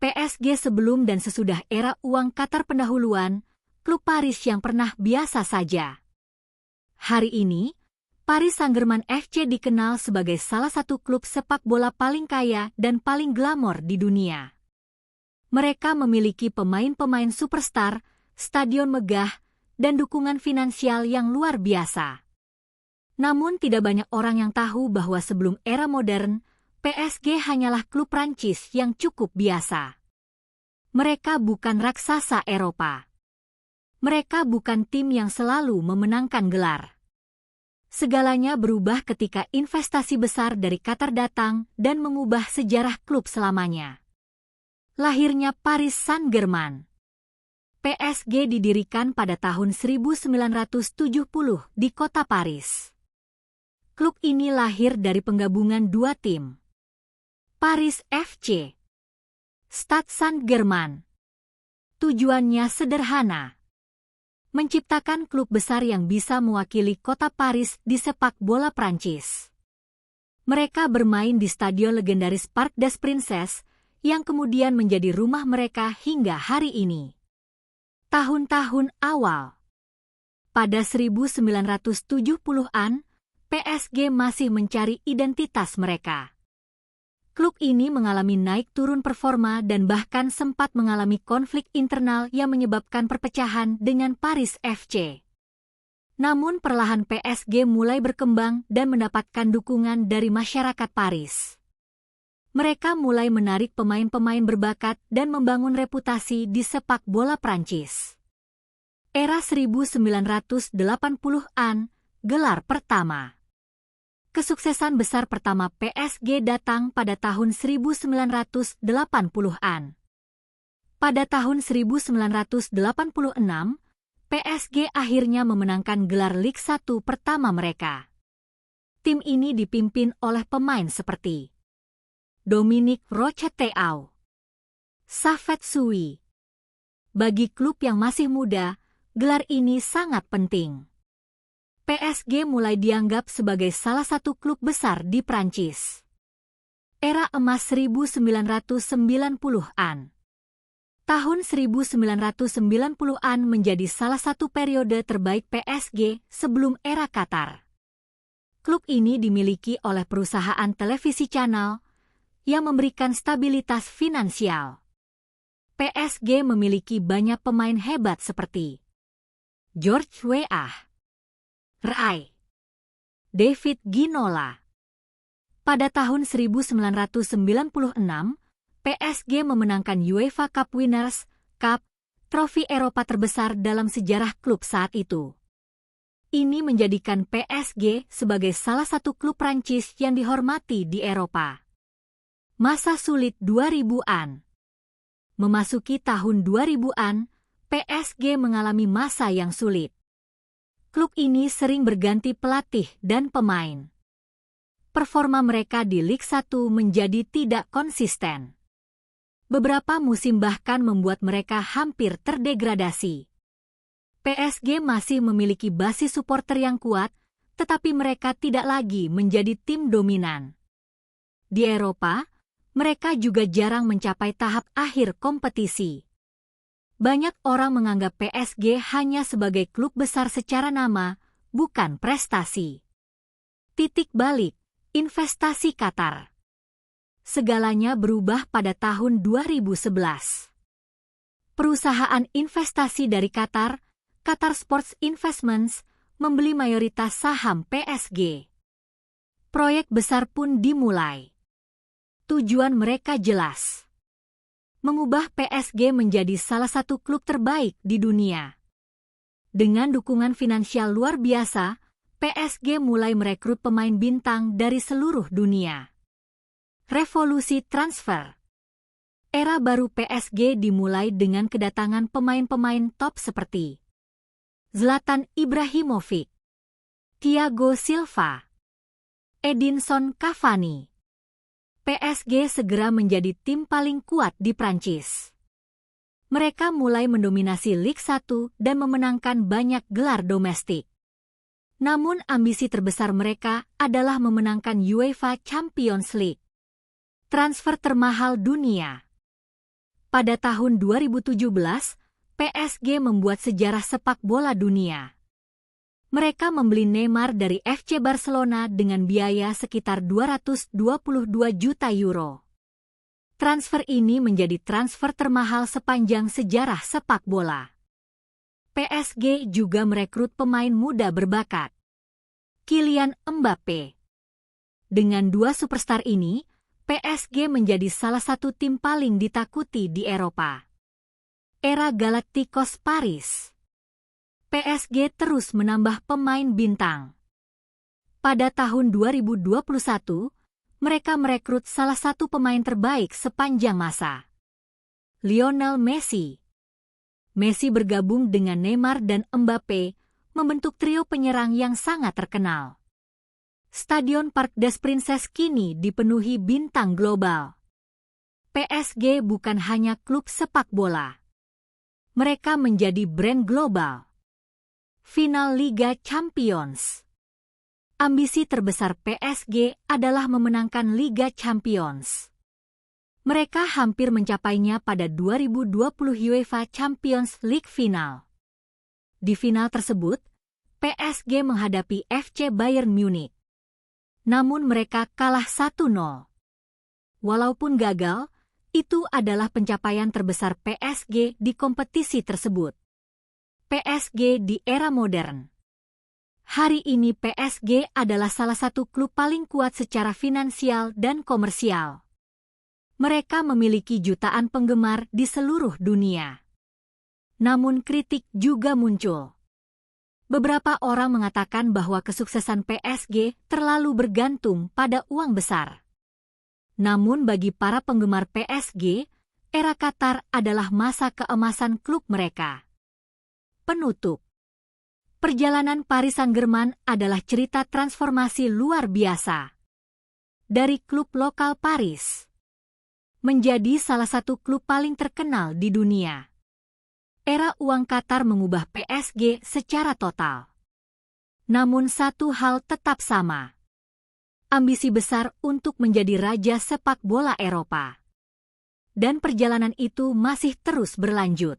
PSG sebelum dan sesudah era uang Qatar pendahuluan, klub Paris yang pernah biasa saja. Hari ini, Paris Saint-Germain FC dikenal sebagai salah satu klub sepak bola paling kaya dan paling glamor di dunia. Mereka memiliki pemain-pemain superstar, stadion megah, dan dukungan finansial yang luar biasa. Namun tidak banyak orang yang tahu bahwa sebelum era modern, PSG hanyalah klub Prancis yang cukup biasa. Mereka bukan raksasa Eropa. Mereka bukan tim yang selalu memenangkan gelar. Segalanya berubah ketika investasi besar dari Qatar datang dan mengubah sejarah klub selamanya. Lahirnya Paris Saint-Germain. PSG didirikan pada tahun 1970 di kota Paris. Klub ini lahir dari penggabungan dua tim. Paris FC, Stade Saint-Germain. Tujuannya sederhana. Menciptakan klub besar yang bisa mewakili kota Paris di sepak bola Prancis. Mereka bermain di stadion legendaris Parc des Princes, yang kemudian menjadi rumah mereka hingga hari ini. Tahun-tahun awal. Pada 1970-an, PSG masih mencari identitas mereka. Klub ini mengalami naik turun performa dan bahkan sempat mengalami konflik internal yang menyebabkan perpecahan dengan Paris FC. Namun perlahan PSG mulai berkembang dan mendapatkan dukungan dari masyarakat Paris. Mereka mulai menarik pemain-pemain berbakat dan membangun reputasi di sepak bola Prancis. Era 1980-an, gelar pertama. Kesuksesan besar pertama PSG datang pada tahun 1980-an. Pada tahun 1986, PSG akhirnya memenangkan gelar Ligue 1 pertama mereka. Tim ini dipimpin oleh pemain seperti Dominique Rocheteau, Safet Sui. Bagi klub yang masih muda, gelar ini sangat penting. PSG mulai dianggap sebagai salah satu klub besar di Prancis. Era emas 1990-an. Tahun 1990-an menjadi salah satu periode terbaik PSG sebelum era Qatar. Klub ini dimiliki oleh perusahaan televisi Channel yang memberikan stabilitas finansial. PSG memiliki banyak pemain hebat seperti Georges Weah, Rai, David Ginola. Pada tahun 1996, PSG memenangkan UEFA Cup Winners' Cup, trofi Eropa terbesar dalam sejarah klub saat itu. Ini menjadikan PSG sebagai salah satu klub Prancis yang dihormati di Eropa. Masa sulit 2000-an. Memasuki tahun 2000-an, PSG mengalami masa yang sulit. Klub ini sering berganti pelatih dan pemain. Performa mereka di Ligue 1 menjadi tidak konsisten. Beberapa musim bahkan membuat mereka hampir terdegradasi. PSG masih memiliki basis supporter yang kuat, tetapi mereka tidak lagi menjadi tim dominan. Di Eropa, mereka juga jarang mencapai tahap akhir kompetisi. Banyak orang menganggap PSG hanya sebagai klub besar secara nama, bukan prestasi. Titik balik, investasi Qatar. Segalanya berubah pada tahun 2011. Perusahaan investasi dari Qatar, Qatar Sports Investments, membeli mayoritas saham PSG. Proyek besar pun dimulai. Tujuan mereka jelas. Mengubah PSG menjadi salah satu klub terbaik di dunia. Dengan dukungan finansial luar biasa, PSG mulai merekrut pemain bintang dari seluruh dunia. Revolusi transfer. Era baru PSG dimulai dengan kedatangan pemain-pemain top seperti Zlatan Ibrahimovic, Thiago Silva, Edinson Cavani. PSG segera menjadi tim paling kuat di Prancis. Mereka mulai mendominasi Ligue 1 dan memenangkan banyak gelar domestik. Namun ambisi terbesar mereka adalah memenangkan UEFA Champions League. Transfer termahal dunia. Pada tahun 2017, PSG membuat sejarah sepak bola dunia. Mereka membeli Neymar dari FC Barcelona dengan biaya sekitar 222 juta euro. Transfer ini menjadi transfer termahal sepanjang sejarah sepak bola. PSG juga merekrut pemain muda berbakat. Kylian Mbappe. Dengan dua superstar ini, PSG menjadi salah satu tim paling ditakuti di Eropa. Era Galacticos Paris. PSG terus menambah pemain bintang. Pada tahun 2021, mereka merekrut salah satu pemain terbaik sepanjang masa, Lionel Messi. Messi bergabung dengan Neymar dan Mbappe, membentuk trio penyerang yang sangat terkenal. Stadion Parc des Princes kini dipenuhi bintang global. PSG bukan hanya klub sepak bola. Mereka menjadi brand global. Final Liga Champions. Ambisi terbesar PSG adalah memenangkan Liga Champions. Mereka hampir mencapainya pada 2020 UEFA Champions League final. Di final tersebut, PSG menghadapi FC Bayern Munich. Namun mereka kalah 1-0. Walaupun gagal, itu adalah pencapaian terbesar PSG di kompetisi tersebut. PSG di era modern. Hari ini PSG adalah salah satu klub paling kuat secara finansial dan komersial. Mereka memiliki jutaan penggemar di seluruh dunia. Namun kritik juga muncul. Beberapa orang mengatakan bahwa kesuksesan PSG terlalu bergantung pada uang besar. Namun bagi para penggemar PSG, era Qatar adalah masa keemasan klub mereka. Penutup. Perjalanan Paris Saint-Germain adalah cerita transformasi luar biasa. Dari klub lokal Paris menjadi salah satu klub paling terkenal di dunia. Era uang Qatar mengubah PSG secara total. Namun satu hal tetap sama. Ambisi besar untuk menjadi raja sepak bola Eropa. Dan perjalanan itu masih terus berlanjut.